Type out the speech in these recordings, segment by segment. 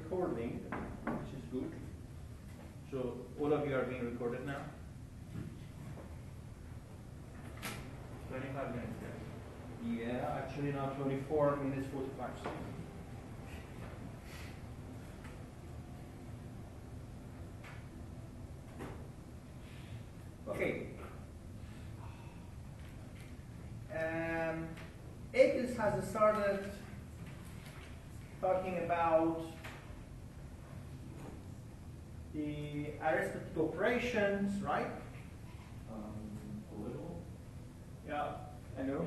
recording, which is good. So all of you are being recorded now. 25 minutes. Yeah, actually now 24 minutes 45 seconds. Okay. Akels has started talking about the arithmetic operations, right? A little. Yeah, I know.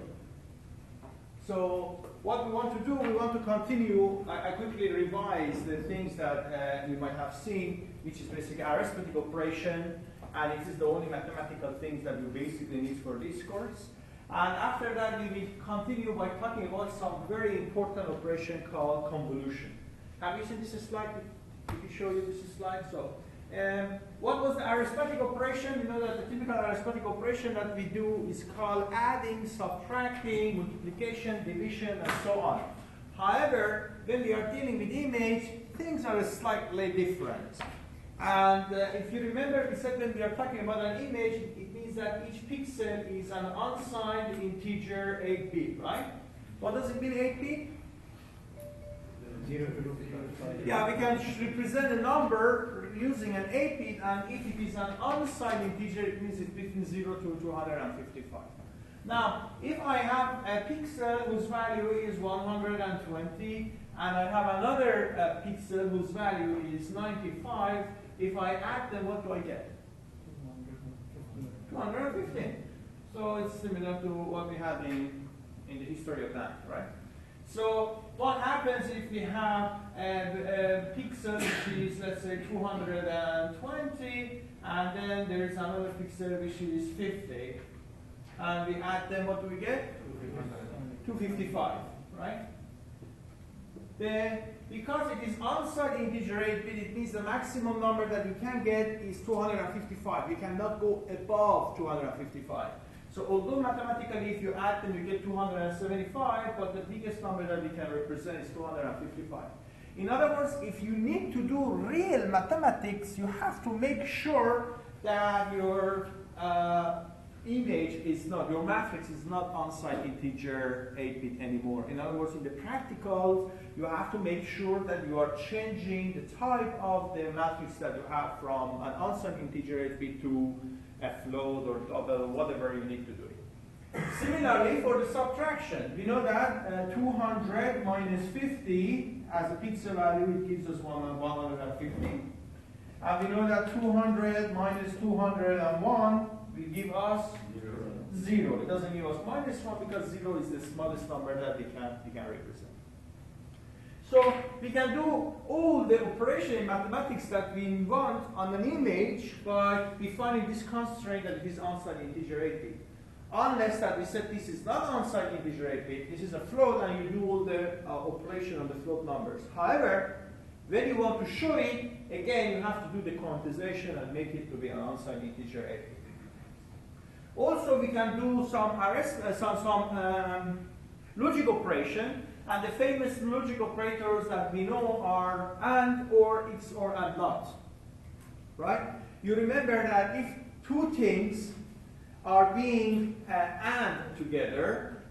So what we want to do, we want to continue. I quickly revise the things that you might have seen, which is basically arithmetic operation, and it is the only mathematical things that you basically need for this course. And after that, we will continue by talking about some very important operation called convolution. Have you seen this slide? Did we show you this slide? So, what was the arithmetic operation? You know that the typical arithmetic operation that we do is called adding, subtracting, multiplication, division, and so on. However, when we are dealing with image, things are slightly different. And if you remember, we said when we are talking about an image, it means that each pixel is an unsigned integer 8-bit, right? What does it mean, 8-bit? 0 to 55. Yeah, we can represent a number using an 8-bit, and if it is an unsigned integer, it means it's between 0 to 255. Now, if I have a pixel whose value is 120, and I have another pixel whose value is 95, if I add them, what do I get? 215. So it's similar to what we had in the history of that, right? So what happens if we have a pixel which is, let's say, 220, and then there's another pixel which is 50, and we add them, what do we get? 255, right? Because it is unsigned integer 8-bit, it means the maximum number that you can get is 255. You cannot go above 255. So although mathematically if you add them you get 275, but the biggest number that we can represent is 255. In other words, if you need to do real mathematics, you have to make sure that your image is not, your matrix is not unsigned integer 8-bit anymore. In other words, in the practical, you have to make sure that you are changing the type of the matrix that you have from an unsigned integer 8-bit to a float or whatever you need to do it. Similarly, for the subtraction, we know that 200 minus 50 as a pixel value, it gives us 150. And we know that 200 minus 201 will give us 0. It doesn't give us minus 1 because 0 is the smallest number that we can represent. So we can do all the operation in mathematics that we want on an image by defining this constraint that it is unsigned integer 8-bit. Unless that we said this is not unsigned integer 8-bit, this is a float and you do all the operation on the float numbers. However, when you want to show it, again you have to do the quantization and make it to be an unsigned integer 8-bit. Also, we can do some logic operation, and the famous logic operators that we know are AND, OR, XOR, and NOT. Right? You remember that if two things are being AND together,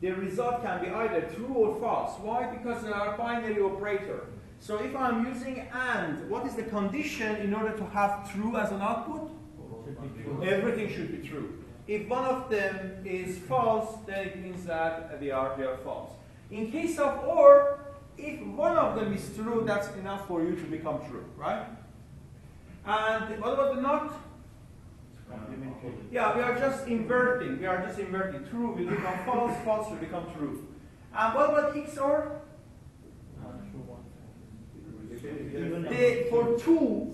the result can be either true or false. Why? Because they are binary operator. So if I'm using AND, what is the condition in order to have true as an output? Everything should be true. If one of them is false, then it means that they are false. In case of OR, if one of them is true, that's enough for you to become true, right? And what about the NOT? Yeah, we are just inverting. We are just inverting. True will become false, false will become true. And what about XOR?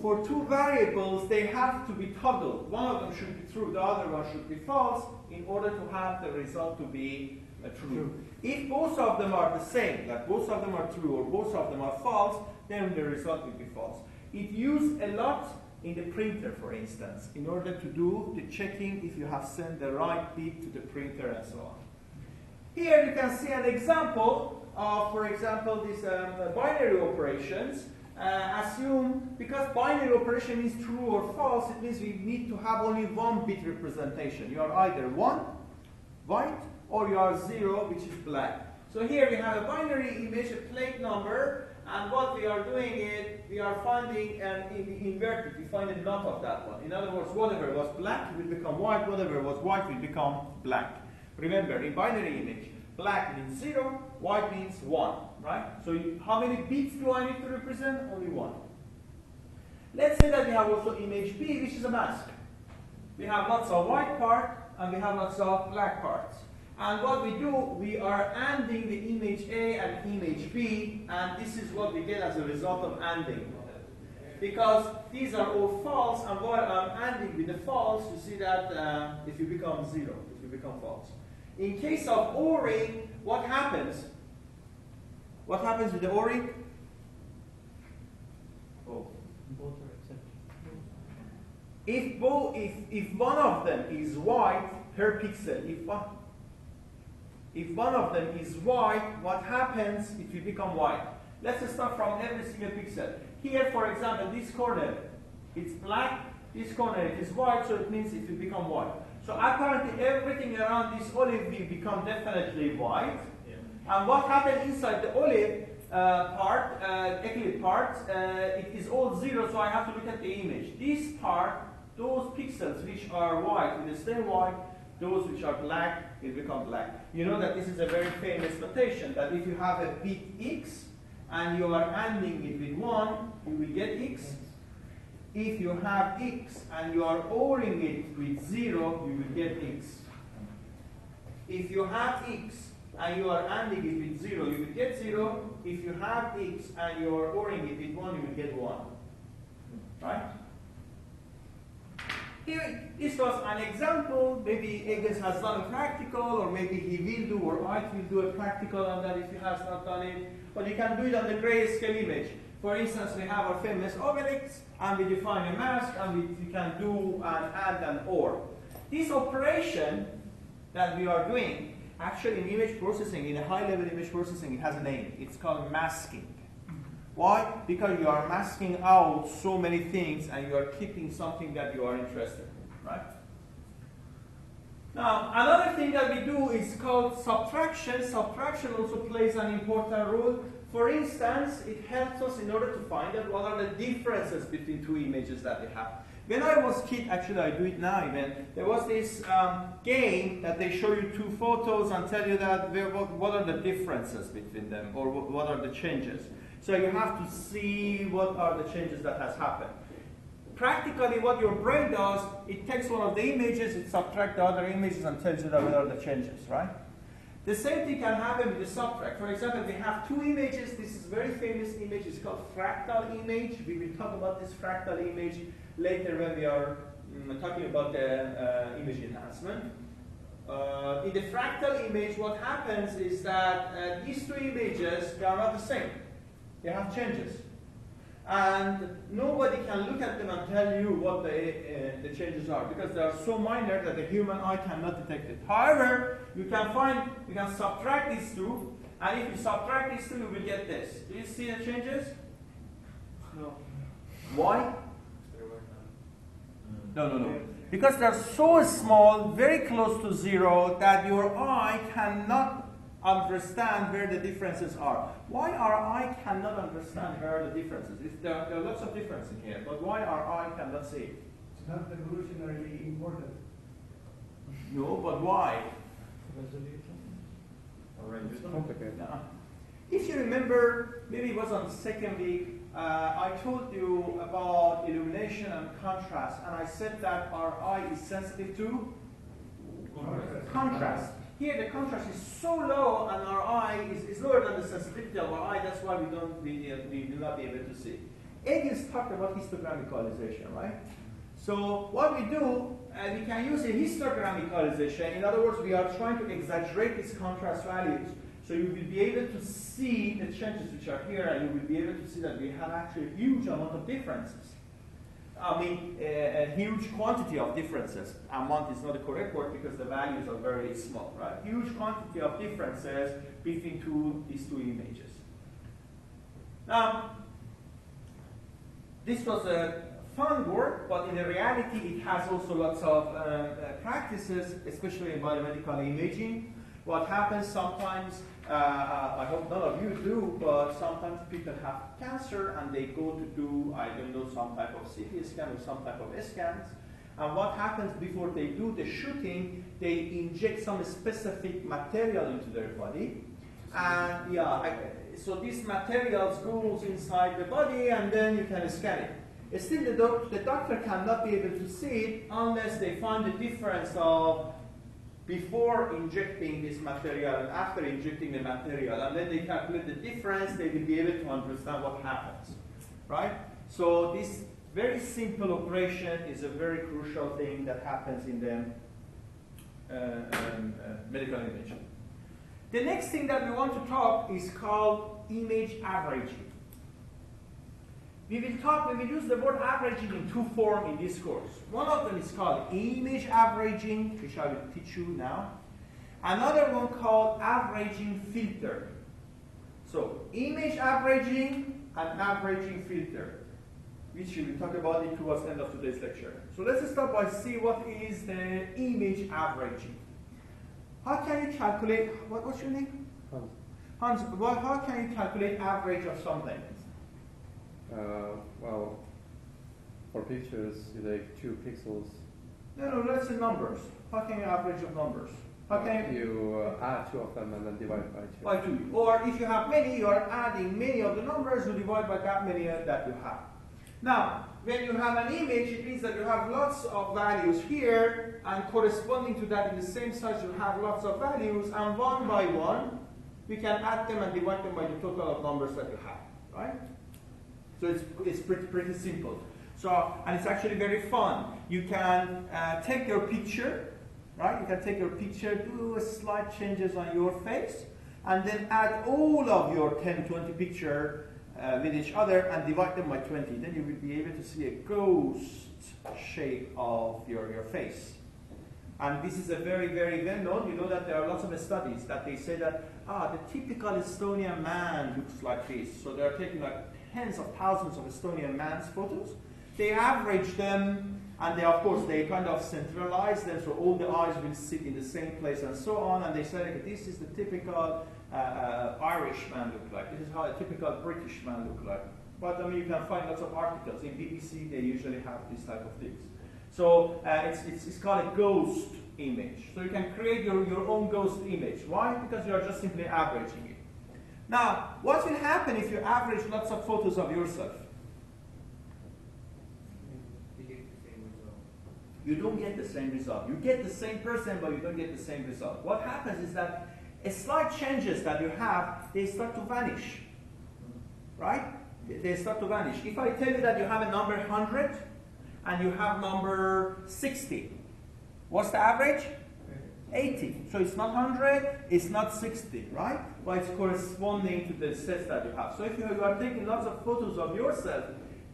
For two variables, they have to be toggled. One of them should be true, the other one should be false, in order to have the result to be true. If both of them are the same, like both of them are true or both of them are false, then the result will be false. It used a lot in the printer, for instance, in order to do the checking if you have sent the right bit to the printer and so on. Here you can see an example of, for example, these binary operations. assume, because binary operation means true or false, it means we need to have only one bit representation. You are either 1, white, or you are 0, which is black. So here we have a binary image, a plate number, and what we are doing is we are finding an inverted. We find a knot of that one. In other words, whatever was black will become white, whatever was white will become black. Remember, in binary image, black means 0, white means 1, right? So how many bits do I need to represent? Only 1. Let's say that we have also image B, which is a mask. We have lots of white part, and we have lots of black parts. And what we do, we are ANDing the image A and image B, and this is what we get as a result of ANDing. Because these are all false, and while I'm ANDing with the false, you see that if you become 0, if you become false. In case of ORing, what happens? What happens with the ORing? Oh. Both are accepted. If one of them is white per pixel, if one of them is white, what happens? It will become white. Let's start from every single pixel. Here, for example, this corner, it's black. This corner, it is white, so it means it will become white. So apparently everything around this olive will become definitely white. Yeah. And what happens inside the olive eclipse part, it is all 0, so I have to look at the image. This part, those pixels which are white will stay white, those which are black will become black. You know that this is a very famous notation, that if you have a bit x and you are ANDing it with 1, you will get x. If you have x and you are ORing it with 0, you will get x. If you have x and you are ANDing it with 0, you will get 0. If you have x and you are ORing it with 1, you will get 1. Right? Here, this was an example. Maybe Eggers has done a practical, or maybe he will do, or I will do a practical on that if he has not done it. But you can do it on the grayscale image. For instance, we have our famous Obelix, and we define a mask, and we can do an AND and OR. This operation that we are doing, actually in image processing, in a high-level image processing, it has a name. It's called masking. Why? Because you are masking out so many things, and you are keeping something that you are interested in, right? Now, another thing that we do is called subtraction. Subtraction also plays an important role. For instance, it helps us in order to find out what are the differences between two images that we have. When I was a kid, actually I do it now even, there was this game that they show you two photos and tell you that what are the differences between them, or what are the changes. So you have to see what are the changes that has happened. Practically what your brain does, it takes one of the images, it subtracts the other images and tells you that what are the changes, right? The same thing can happen with the subtract. For example, we have two images. This is a very famous image. It's called fractal image. We will talk about this fractal image later when we are talking about the image enhancement. In the fractal image, what happens is that these two images, they are not the same. They have changes. And nobody can look at them and tell you what the changes are, because they are so minor that the human eye cannot detect it. However, you can subtract these two, and if you subtract these two, you will get this. Do you see the changes? No. Why? No. Because they're so small, very close to 0, that your eye cannot understand where the differences are. Why our eye cannot understand where the differences? There are lots of differences in here, but why our eye cannot see it? It's not evolutionarily important. No, but why? It's complicated. If you remember, maybe it was on the second week, I told you about illumination and contrast, and I said that our eye is sensitive to contrast. Here the contrast is so low, and our eye is lower than the sensitivity of our eye. That's why we will not be able to see. Eggers talked about histogram equalization, right? So what we do, we can use a histogram equalization. In other words, we are trying to exaggerate these contrast values. So you will be able to see the changes which are here, and you will be able to see that we have actually a huge amount of differences. I mean, a huge quantity of differences. Amount is not the correct word because the values are very small, right? Huge quantity of differences between these two images. Now, this was a fun work, but in reality it has also lots of practices, especially in biomedical imaging. What happens sometimes, I hope none of you do, but sometimes people have cancer and they go to do, I don't know, some type of CT scan or some type of scans. And what happens before they do the shooting, they inject some specific material into their body. And yeah, so these materials goes inside the body and then you can scan it. Still, the doctor cannot be able to see it unless they find the difference of before injecting this material and after injecting the material, and then they calculate the difference, they will be able to understand what happens, right? So this very simple operation is a very crucial thing that happens in the medical imaging. The next thing that we want to talk is called image averaging. We will use the word averaging in two forms in this course. One of them is called image averaging, which I will teach you now. Another one called averaging filter. So image averaging and averaging filter, which we will talk about it towards the end of today's lecture. So let's start by see what is the image averaging. How can you calculate, what's your name? Hans. Hans, how can you calculate average of something? Well, for pictures, you take 2 pixels. No, let's say numbers. How can you average of numbers? How can you add 2 of them and then divide by 2. By 2. Or if you have many, you are adding many of the numbers, you divide by that many that you have. Now, when you have an image, it means that you have lots of values here, and corresponding to that in the same size, you have lots of values, and one by one, we can add them and divide them by the total of numbers that you have, right? So it's pretty simple. So, and it's actually very fun. You can take your picture, right? You can take your picture, do slight changes on your face, and then add all of your 10, 20 picture with each other and divide them by 20. Then you will be able to see a ghost shape of your face. And this is a very, very well known. You know that there are lots of studies that they say that, the typical Estonian man looks like this. So they are taking like tens of thousands of Estonian man's photos. They average them, and they, of course, they kind of centralize them so all the eyes will sit in the same place and so on. And they say, okay, this is the typical Irish man look like. This is how a typical British man look like. But I mean, you can find lots of articles. In BBC, they usually have this type of things. So it's called a ghost image. So you can create your own ghost image. Why? Because you are just simply averaging it. Now, what will happen if you average lots of photos of yourself? You get the same result. You don't get the same result. You get the same person, but you don't get the same result. What happens is that slight changes that you have, they start to vanish. Right? They start to vanish. If I tell you that you have a number 100 and you have number 60, what's the average? 80. So it's not 100, it's not 60, right? But it's corresponding to the sets that you have. So if you are taking lots of photos of yourself,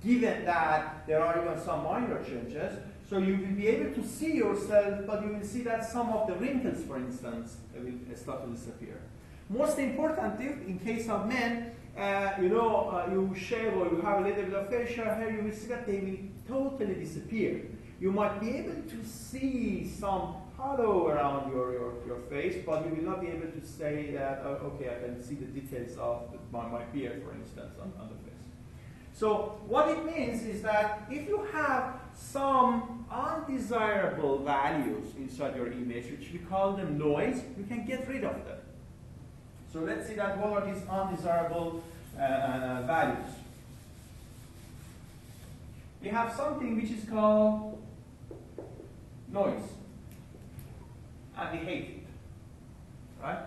given that there are even some minor changes, so you will be able to see yourself, but you will see that some of the wrinkles, for instance, will start to disappear. Most important tip, in case of men, you shave or you have a little bit of facial hair, you will see that they will totally disappear. You might be able to see some halo around your face, but you will not be able to say that, okay, I can see the details of my beard, for instance, on the face. So what it means is that if you have some undesirable values inside your image, which we call them noise, you can get rid of them. So let's see that what are these undesirable values. We have something which is called noise. And we hate it. Right?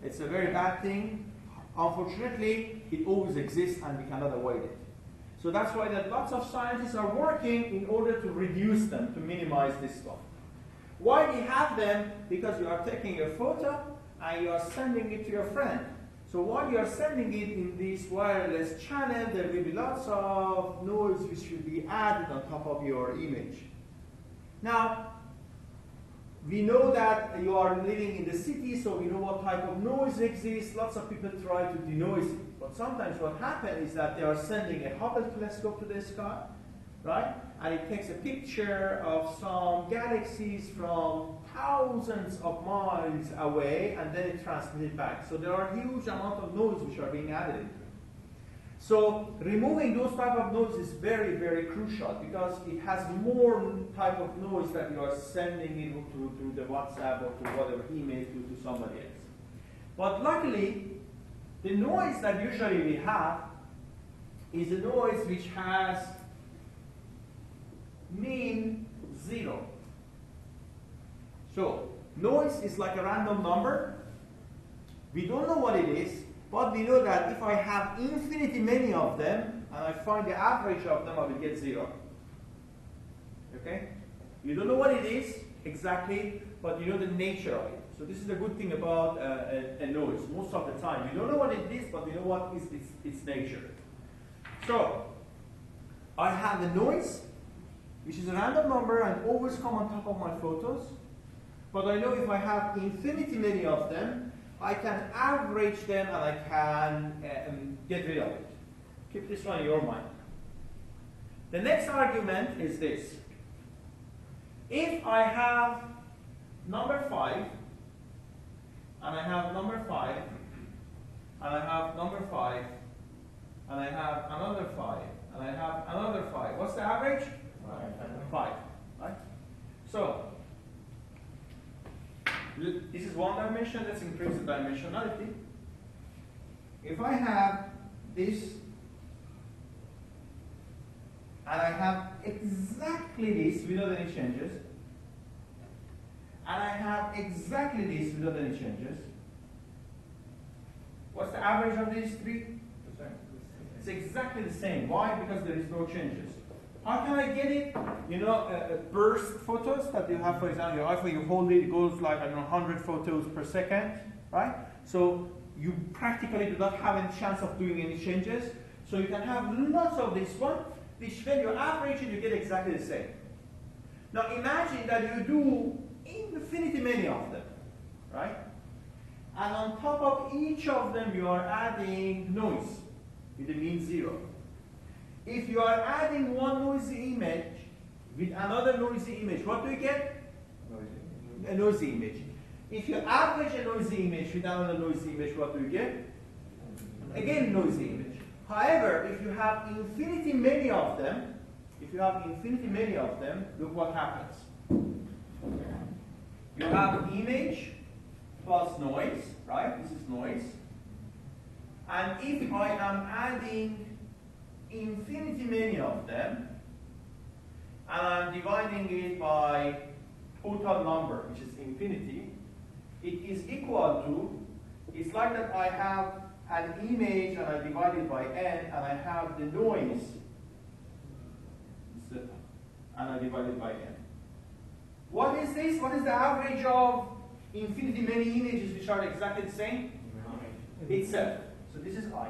It's a very bad thing. Unfortunately, it always exists and we cannot avoid it. So that's why that lots of scientists are working in order to reduce them, to minimize this stuff. Why we have them? Because you are taking a photo and you are sending it to your friend. So while you are sending it in this wireless channel, there will be lots of noise which will be added on top of your image. Now, We know that you are living in the city, so we know what type of noise exists. Lots of people try to denoise it. But sometimes what happens is that they are sending a Hubble telescope to the sky, right? And it takes a picture of some galaxies from thousands of miles away, and then it transmits it back. So there are huge amount of noise which are being added into it. So removing those type of noise is very, very crucial, because it has more type of noise that you are sending it to the WhatsApp or to whatever email to somebody else. But luckily, the noise that usually we have is a noise which has mean 0. So noise is like a random number. We don't know what it is, but we know that if I have infinity many of them, and I find the average of them, I will get 0. Okay? You don't know what it is exactly, but you know the nature of it. So this is the good thing about a noise. Most of the time, you don't know what it is, but we know what is its nature. So I have a noise, which is a random number and always come on top of my photos. But I know if I have infinity many of them, I can average them and I can get rid of it. Keep this one in your mind. The next argument is this. If I have number 5, and I have number 5, and I have number 5, and I have another 5, and I have another 5, what's the average? 5, right? So, this is one dimension. Let's increase the dimensionality. If I have this, and I have exactly this without any changes, and I have exactly this without any changes, what's the average of these three? It's exactly the same. Why? Because there is no changes. How can I get it? You know, burst photos that you have, for example, your iPhone, you hold it, it goes like, I don't know, 100 photos per second, right? So you practically do not have any chance of doing any changes. So you can have lots of this one, which when you average it, you get exactly the same. Now imagine that you do infinity many of them, right? And on top of each of them, you are adding noise with a mean 0. If you are adding one noisy image with another noisy image, what do you get? A noisy image. If you average a noisy image with another noisy image, what do you get? Again, noisy image. However, if you have infinity many of them, look what happens. You have image plus noise, right? This is noise. And if I am adding infinity many of them, and I'm dividing it by total number, which is infinity, it is equal to, it's like that I have an image and I divide it by n, and I have the noise, and I divide it by n. What is this? What is the average of infinity many images which are exactly the same? Itself. So this is I.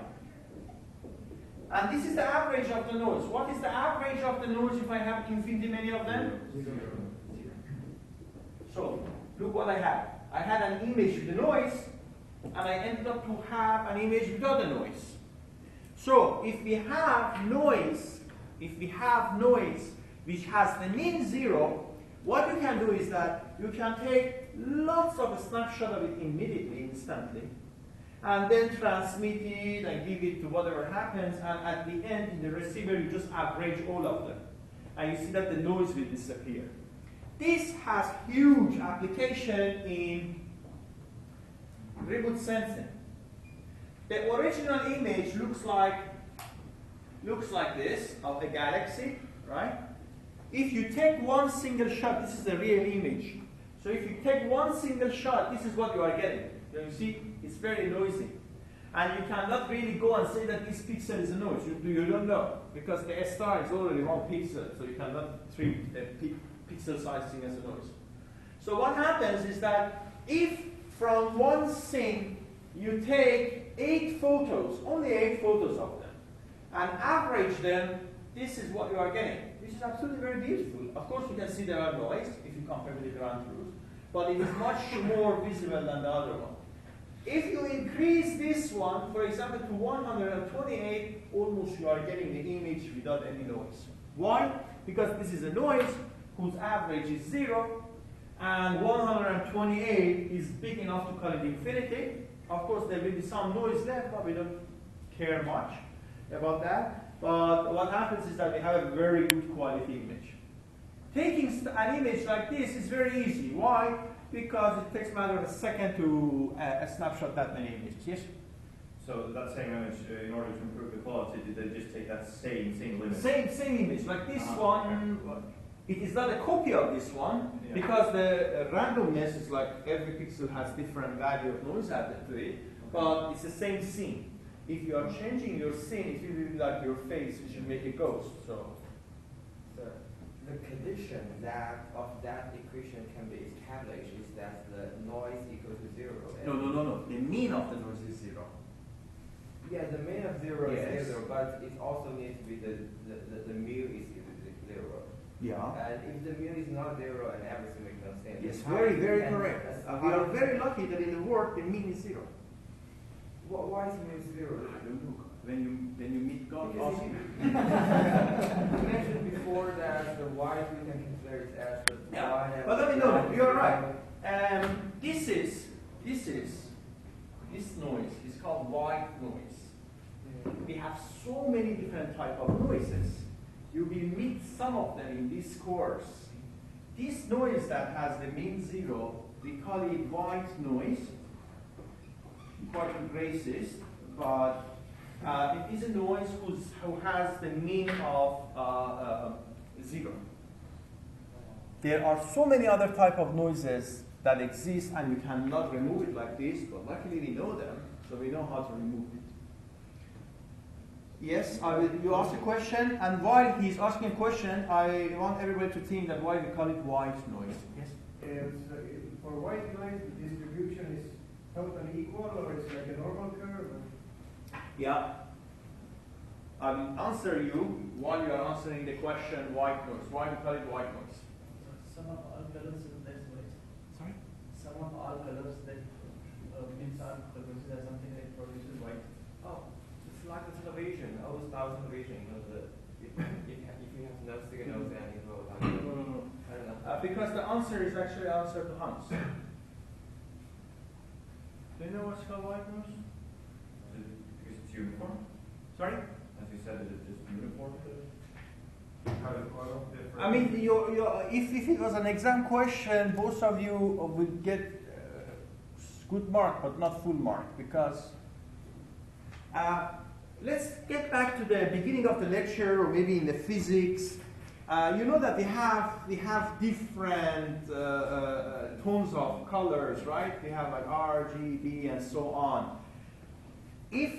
And this is the average of the noise. What is the average of the noise if I have infinity many of them? 0. So, look what I had. I had an image with the noise, and I ended up to have an image without the noise. So, if we have noise which has the mean 0, what you can do is that you can take lots of snapshots of it immediately, instantly, and then transmit it and give it to whatever happens, and at the end, in the receiver, you just average all of them. And you see that the noise will disappear. This has huge application in remote sensing. The original image looks like this, of a galaxy, right? If you take one single shot, this is a real image. So if you take one single shot, this is what you are getting. You see, it's very noisy. And you cannot really go and say that this pixel is a noise. You don't know, because the star is already 1 pixel, so you cannot treat the pixel size thing as a noise. So what happens is that if from one scene you take 8 photos, only 8 photos of them, and average them, this is what you are getting. This is absolutely very beautiful. Of course, you can see there are noise if you compare with the ground truth. but it is much more visible than the other one. If you increase this one, for example, to 128, almost you are getting the image without any noise. Why? Because this is a noise whose average is 0, and 128 is big enough to call it infinity. Of course, there will be some noise left, but we don't care much about that. But what happens is that we have a very good quality image. Taking an image like this is very easy. Why? Because it takes a matter of a second to snapshot that many images. Yes? So that same image, in order to improve the quality, did they just take that same single image? Same image, like this one. It is not a copy of this one, because the randomness is like every pixel has different value of noise added to it, but it's the same scene. If you are changing your scene, it will be like your face, which will make a ghost. So the condition that of that equation can be established is that the noise equals to 0. No. The mean of the noise is 0. Yeah, the mean of 0 Yes. is 0, but it also needs to be the mu is 0. Yeah. And if the mu is not 0, and everything makes no sense. Yes, How very, you very can- correct. how We are you very can- lucky that in the world the mean is 0. Why is mu 0? When you meet God, Because ask him. you mentioned before that the white we can consider it as the Yeah, line. but let me know. You are right. This noise is called white noise. We have so many different type of noises. You will meet some of them in this course. This noise that has the mean 0, we call it white noise. Quite racist, but it is a noise who has the mean of 0. There are so many other type of noises that exist, and you cannot remove it like this, but luckily we know them, so we know how to remove it. Yes, you asked a question, and while he's asking a question, I want everybody to think that why we call it white noise. Yes? So for white noise, the distribution is totally equal, or it's like a normal curve? Yeah. I will answer you while you are answering the question white noise. Why we call it white noise? Some of all colors is less noise. Sorry? Some of all colors that means all colors are something that produces white. Oh, it's like the television, old style television. You know, if you have no signals, then it will like, I don't know. Because the answer is actually answer to Hans. Do you know what's called white noise? Because it's uniform? Sorry? As you said, is it just uniform? I mean, if it was an exam question, both of you would get good mark, but not full mark, because let's get back to the beginning of the lecture, or maybe in the physics. You know that we have different tones of colors, right? We have like R, G, B, and so on. If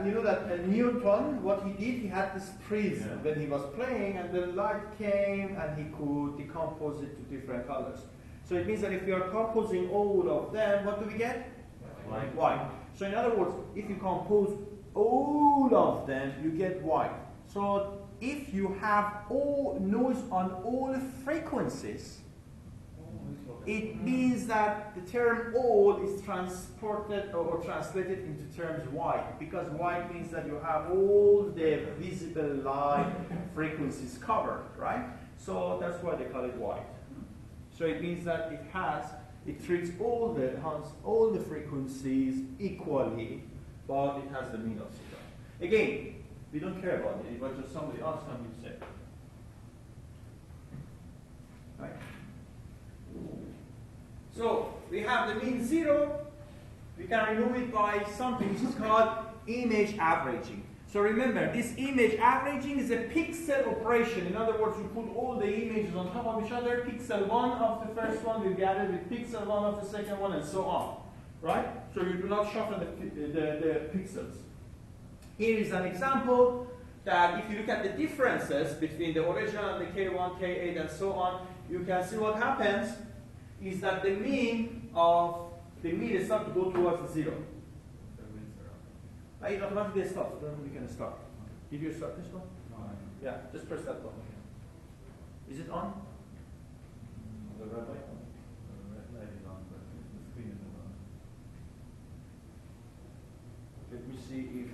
you know that Newton, what he did, he had this prism when he was playing, and the light came, and he could decompose it to different colors. So it means that if we are composing all of them, what do we get? White. White. So in other words, if you compose all of them, you get white. So if you have all noise on all frequencies, it means that the term all is transported or translated into terms white, because white means that you have all the visible light frequencies covered, right? So that's why they call it white. So it means that it treats all the frequencies equally, but it has the mean of 0. Again, we don't care about it, but just somebody else can be said. Right? So we have the mean 0. We can remove it by something which is called image averaging. So remember, this image averaging is a pixel operation. In other words, you put all the images on top of each other. Pixel 1 of the first one will be added with pixel 1 of the second one, and so on. Right? So you do not shuffle the pixels. Here is an example that if you look at the differences between the original and the K1, K8, and so on, you can see what happens is that the mean is not to go towards 0. It automatically stops, then we can start. Did you start this one? No. Yeah, just press that button. Is it on? The red light. see if